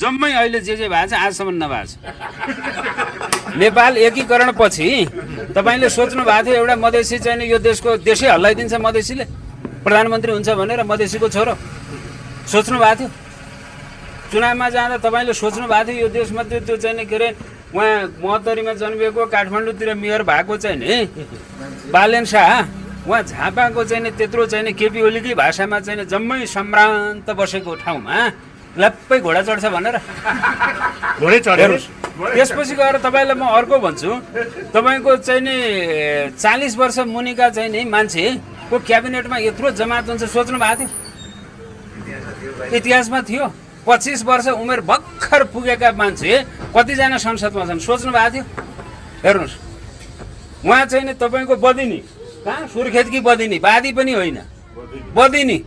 जम्मै अहिले जे भएको छ आजसम्म नभएको छ। नेपाल एकीकरण पछि तपाईँले सोच्नु भएको थियो एउटा मधेसी चाहिँ यो देशै हल्लाइदिन्छ मधेसीले प्रधानमन्त्री हुन्छ भनेर मधेसीको छोरो सोच्नु भएको थियो? चुनावमा जाँदा तपाईँले सोच्नु भएको थियो यो देशमध्ये त्यो चाहिँ के अरे उहाँ महोत्तरीमा जन्मिएको काठमाडौँतिर मेयर भएको चाहिँ नि बालेन शाह उहाँ झापाको चाहिँ नि त्यत्रो चाहिँ नि केपी ओलीकै भाषामा चाहिँ जम्मै सम्भ्रान्त बसेको ठाउँमा लप्पै घोडा चढ्छ भनेर हेर्नुहोस्। त्यसपछि गएर तपाईँलाई म अर्को भन्छु, तपाईँको चाहिँ नि 40 वर्ष मुनिका चाहिँ नि मान्छेको क्याबिनेटमा यत्रो जमात हुन्छ सोच्नु भएको थियो? इतिहासमा थियो? 25 वर्ष उमेर भर्खर पुगेका मान्छे कतिजना संसदमा छन् सोच्नु भएको थियो? हेर्नुहोस्, उहाँ चाहिँ नि तपाईँको बदिनी कहाँ सुर्खेतकी बदिनी, बादी पनि होइन बदिनी,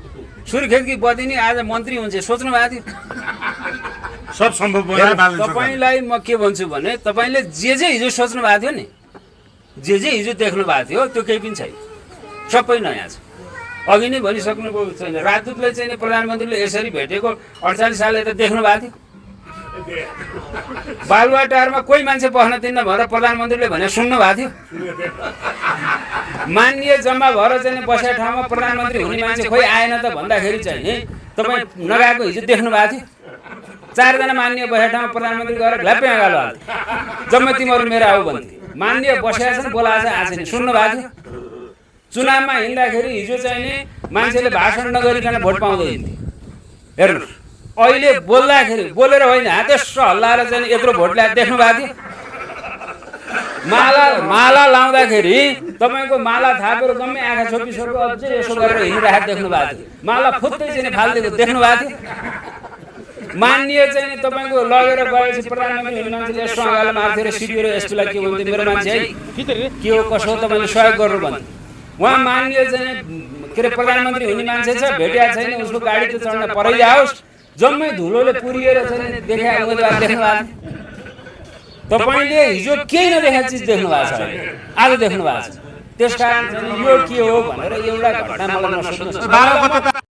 सुर्खेतकी बदिनी आज मन्त्री हुन्छ सोच्नु भएको थियो? सब सम्भव तपाईँलाई म के भन्छु भने तपाईँले जे हिजो सोच्नु भएको थियो नि, जे हिजो देख्नु भएको थियो त्यो केही पनि छैन, सबै नयाँ छ। अघि नै भनिसक्नुभयो छैन, राजदूतलाई चाहिँ प्रधानमन्त्रीले यसरी भेटेको 48 साल यता देख्नु भएको थियो? बालुवाटारमा कोही मान्छे बस्न दिन्न भनेर प्रधानमन्त्रीले भने सुन्नु भएको थियो? मान्य जम्मा भएर चाहिँ बसेको ठाउँमा प्रधानमन्त्री हुने मान्छे खोइ आएन त भन्दाखेरि चाहिँ तपाईँ नगएको हिजो देख्नु भएको थियो? 4 जना मान्य बसेको ठाउँमा प्रधानमन्त्री गएर घ्याप्पै गालो हाल्थ्यो, जम्मै तिमीहरू मेरो आऊ भन्थे। मान्य बसेका छन् बोलाएको छ आज नि सुन्नु भएको थियो? चुनावमा हिँड्दाखेरि हिजो चाहिँ नि मान्छेले भाषण नगरिकन भोट पाउँदै हिँड्थे। हेर्नुहोस्, अहिले बोल्दाखेरि बोलेर होइन हातेस्रो हल्लाएर चाहिँ यत्रो भोट ल्याएर देख्नु भएको थियो? माला लाउँदाखेरि तपाईँको माला थापेर जम्मै आँखा छोपिसकेको अझै यसो गरेर हिँडिरहेको देख्नु भएको थियो। माला फुत्तै चाहिँ फालिदिएको देख्नु भएको थियो? मान्य चाहिँ तपाईँको लगेर गएपछि प्रधानमन्त्री हुने मान्छेले यसो अगाडि मार्थ्यो र सिटिएर यस्तोलाई के भन्थ्यो, मेरो मान्छे है के हो कसो तपाईँले सहयोग गर्नु भन्थ्यो। उहाँ मान्य चाहिँ के अरे प्रधानमन्त्री हुने मान्छे छ, भेटिया छैन, उसको गाडी त चढ्न परै जाओस्, जम्मै धुलोले पुरिएर चाहिँ देखा उम्मेदवार देख्नु भएको थियो? तपाईँले हिजो केही नदेखेको चिज देख्नु भएको छ, आज देख्नु भएको छ। त्यसकारण यो के हो भनेर एउटा घटना मलाई नसोध्नुहोस्।